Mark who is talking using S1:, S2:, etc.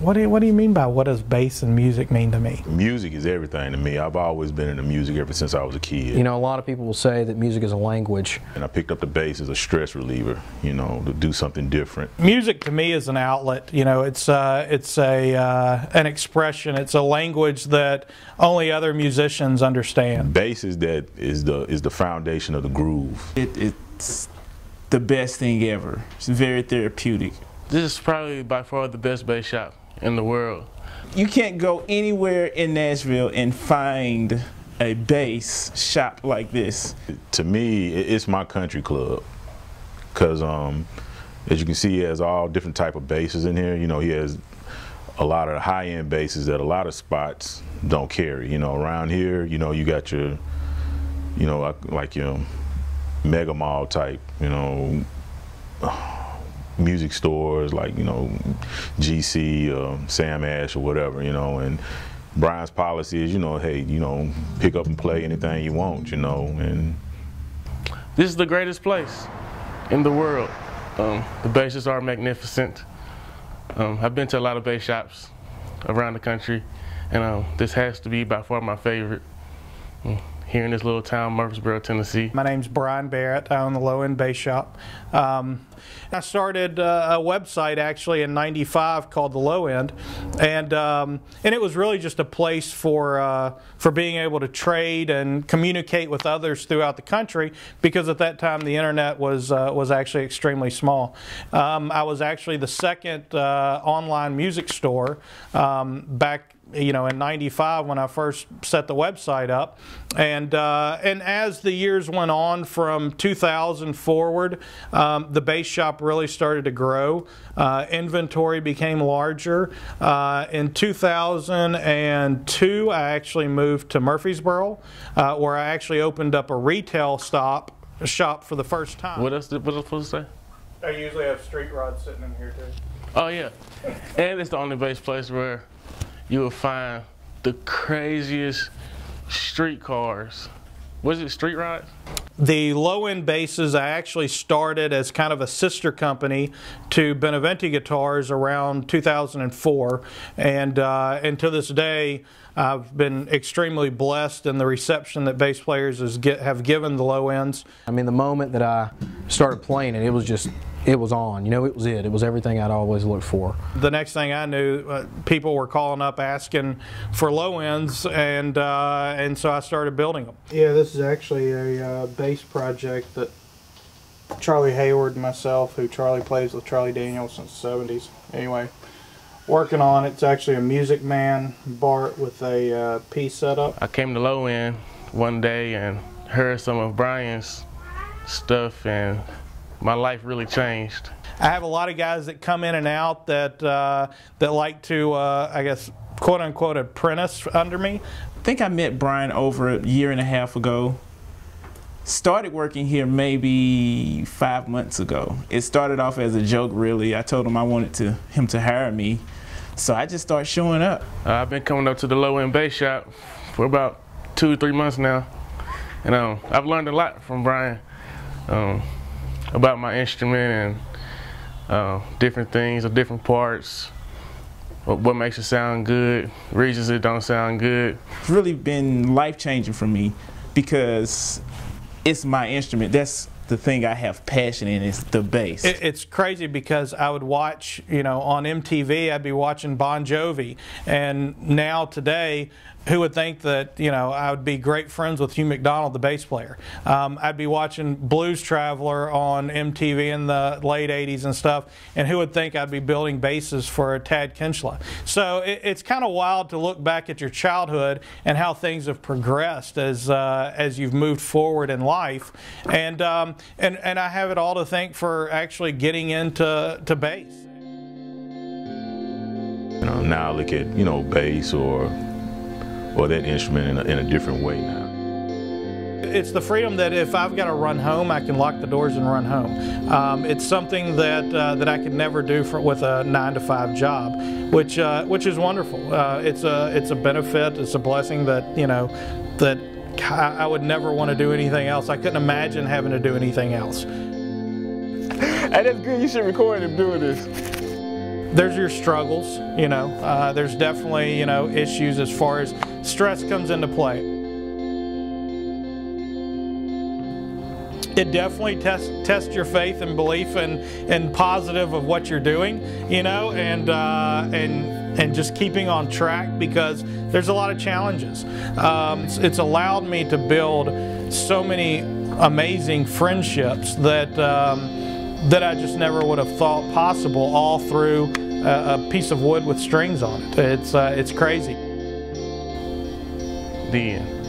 S1: What do you mean by what does bass and music mean to me?
S2: Music is everything to me. I've always been into music ever since I was a kid.
S3: You know, a lot of people will say that music is a language.
S2: And I picked up the bass as a stress reliever, you know, to do something different.
S1: Music to me is an outlet. You know, it's an expression. It's a language that only other musicians understand.
S2: Bass is the foundation of the groove.
S4: It's the best thing ever. It's very therapeutic.
S5: This is probably by far the best bass shop in the world.
S4: You can't go anywhere in Nashville and find a bass shop like this.
S2: To me, it's my country club, because as you can see, he has all different type of basses in here. You know, he has a lot of high-end basses that a lot of spots don't carry. You know, around here, you know, you got your, you know, like your mega mall type, you know, music stores like, you know, GC, Sam Ash or whatever, you know, and Brian's policy is, you know, hey, you know, pick up and play anything you want, you know. And
S5: this is the greatest place in the world. The basses are magnificent. I've been to a lot of bass shops around the country, and this has to be by far my favorite. Here in this little town, Murfreesboro, Tennessee.
S1: My name's Brian Barrett. I own the Low End Bass Shop. I started a website actually in '95 called the Low End, and it was really just a place for being able to trade and communicate with others throughout the country, because at that time the internet was actually extremely small. I was actually the second online music store back, you know, in '95 when I first set the website up, and as the years went on from 2000 forward, the bass shop really started to grow. Inventory became larger. In 2002, I actually moved to Murfreesboro, where I actually opened up a retail shop for the first time.
S5: What else was I supposed to say?
S1: I usually have street rods sitting in here too.
S5: Oh yeah, and it's the only bass place where you will find the craziest street cars. Was it street rods?
S1: The low-end basses I actually started as kind of a sister company to Beneventi Guitars around 2004, and to this day I've been extremely blessed in the reception that bass players have given the low ends.
S3: I mean, the moment that I started playing it, it was on. You know, it was it. It was everything I'd always looked for.
S1: The next thing I knew, people were calling up asking for low ends, and so I started building them. Yeah, this is actually a bass project that Charlie Hayward and myself, who Charlie plays with Charlie Daniels since the 70s. Anyway, working on it. It's actually a Music Man Bart with a P setup.
S5: I came to Low End one day and heard some of Brian's stuff, and my life really changed.
S1: I have a lot of guys that come in and out that like to, I guess, quote unquote, apprentice under me.
S4: I think I met Brian over a year and a half ago. Started working here maybe 5 months ago. It started off as a joke, really. I told him I wanted him to hire me, so I just started showing up.
S5: I've been coming up to the Low End Bass Shop for about 2 or 3 months now, and I've learned a lot from Brian. About my instrument and different things, or different parts, what makes it sound good, reasons it don't sound good.
S4: It's really been life-changing for me because it's my instrument. That's the thing I have passion in, is the bass.
S1: It's crazy because I would watch, you know, on MTV, I'd be watching Bon Jovi, and now today, who would think that, you know, I would be great friends with Hugh McDonald, the bass player. I'd be watching Blues Traveler on MTV in the late 80s and stuff, and who would think I'd be building basses for Tad Kinchla. So it's kind of wild to look back at your childhood and how things have progressed as you've moved forward in life, and I have it all to thank for actually getting into bass.
S2: You know, now I look at, you know, bass or that instrument in a different way now.
S1: It's the freedom that if I've got to run home, I can lock the doors and run home. It's something that I could never do with a 9-to-5 job, which is wonderful. It's a benefit. It's a blessing that, you know, that I would never want to do anything else. I couldn't imagine having to do anything else.
S5: Hey, that's good. You should record him doing this.
S1: there's your struggles, you know. There's definitely, you know, issues as far as stress comes into play. It definitely tests your faith and belief and positive of what you're doing, you know, and just keeping on track, because there's a lot of challenges. It's allowed me to build so many amazing friendships that that I just never would have thought possible, all through a piece of wood with strings on it. It's crazy.
S5: The end.